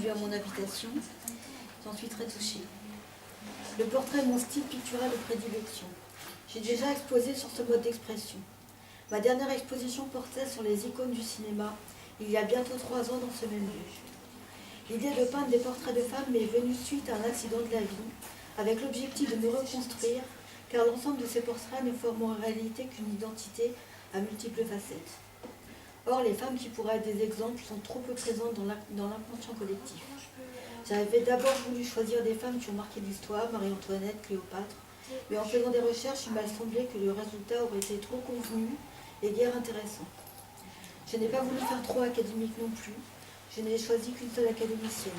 reçu à mon invitation. J'en suis très touchée. Le portrait est mon style pictural de prédilection. J'ai déjà exposé sur ce mode d'expression. Ma dernière exposition portait sur les icônes du cinéma, il y a bientôt 3 ans dans ce même lieu. L'idée de peindre des portraits de femmes m'est venue suite à un accident de la vie, avec l'objectif de me reconstruire, car l'ensemble de ces portraits ne forment en réalité qu'une identité à multiples facettes. Or, les femmes qui pourraient être des exemples sont trop peu présentes dans l'inconscient collectif. J'avais d'abord voulu choisir des femmes qui ont marqué l'histoire, Marie-Antoinette, Cléopâtre, mais en faisant des recherches, il m'a semblé que le résultat aurait été trop convenu et guère intéressant. Je n'ai pas voulu faire trop académique non plus, je n'ai choisi qu'une seule académicienne.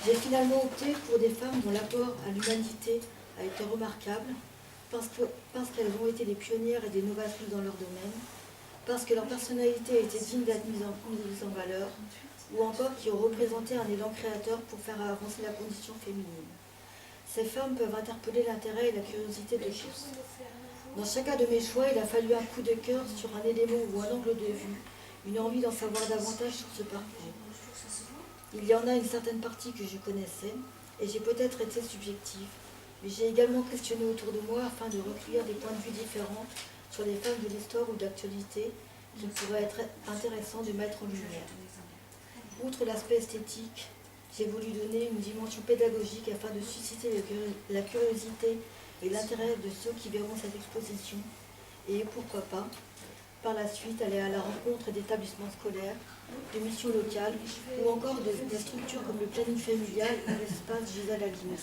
J'ai finalement opté pour des femmes dont l'apport à l'humanité a été remarquable, parce qu'elles ont été des pionnières et des novatrices dans leur domaine, parce que leur personnalité a été digne d'être mise en valeur, ou encore qui ont représenté un élan créateur pour faire avancer la condition féminine. Ces femmes peuvent interpeller l'intérêt et la curiosité de tous. Dans chacun de mes choix, il a fallu un coup de cœur sur un élément ou un angle de vue, une envie d'en savoir davantage sur ce parcours. Il y en a une certaine partie que je connaissais, et j'ai peut-être été subjective, mais j'ai également questionné autour de moi afin de recueillir des points de vue différents sur les femmes de l'histoire ou d'actualité qu'il pourrait être intéressant de mettre en lumière. Outre l'aspect esthétique, j'ai voulu donner une dimension pédagogique afin de susciter la curiosité et l'intérêt de ceux qui verront cette exposition et, pourquoi pas, par la suite aller à la rencontre d'établissements scolaires, de missions locales ou encore des structures comme le planning familial ou l'espace Gisèle Halimi.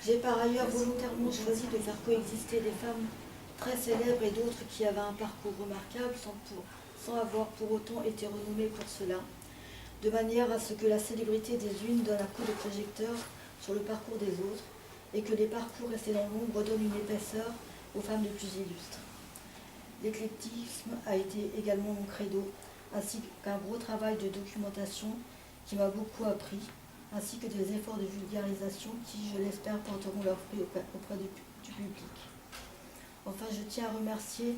J'ai par ailleurs volontairement choisi de faire coexister des femmes très célèbres et d'autres qui avaient un parcours remarquable sans avoir pour autant été renommées pour cela, de manière à ce que la célébrité des unes donne un coup de projecteur sur le parcours des autres et que les parcours restés dans l'ombre donnent une épaisseur aux femmes les plus illustres. L'éclectisme a été également mon credo, ainsi qu'un gros travail de documentation qui m'a beaucoup appris, ainsi que des efforts de vulgarisation qui, je l'espère, porteront leurs fruits auprès du public. Enfin, je tiens à remercier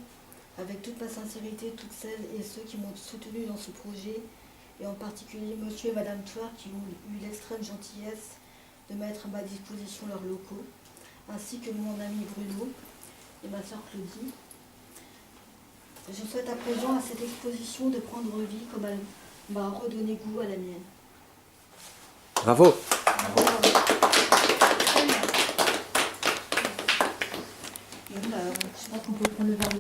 avec toute ma sincérité toutes celles et ceux qui m'ont soutenu dans ce projet, et en particulier monsieur et madame Touard qui ont eu l'extrême gentillesse de mettre à ma disposition leurs locaux, ainsi que mon ami Bruno et ma sœur Claudie. Je souhaite à présent à cette exposition de prendre vie comme elle m'a redonné goût à la mienne. Bravo. Je crois qu'on peut prendre le verre.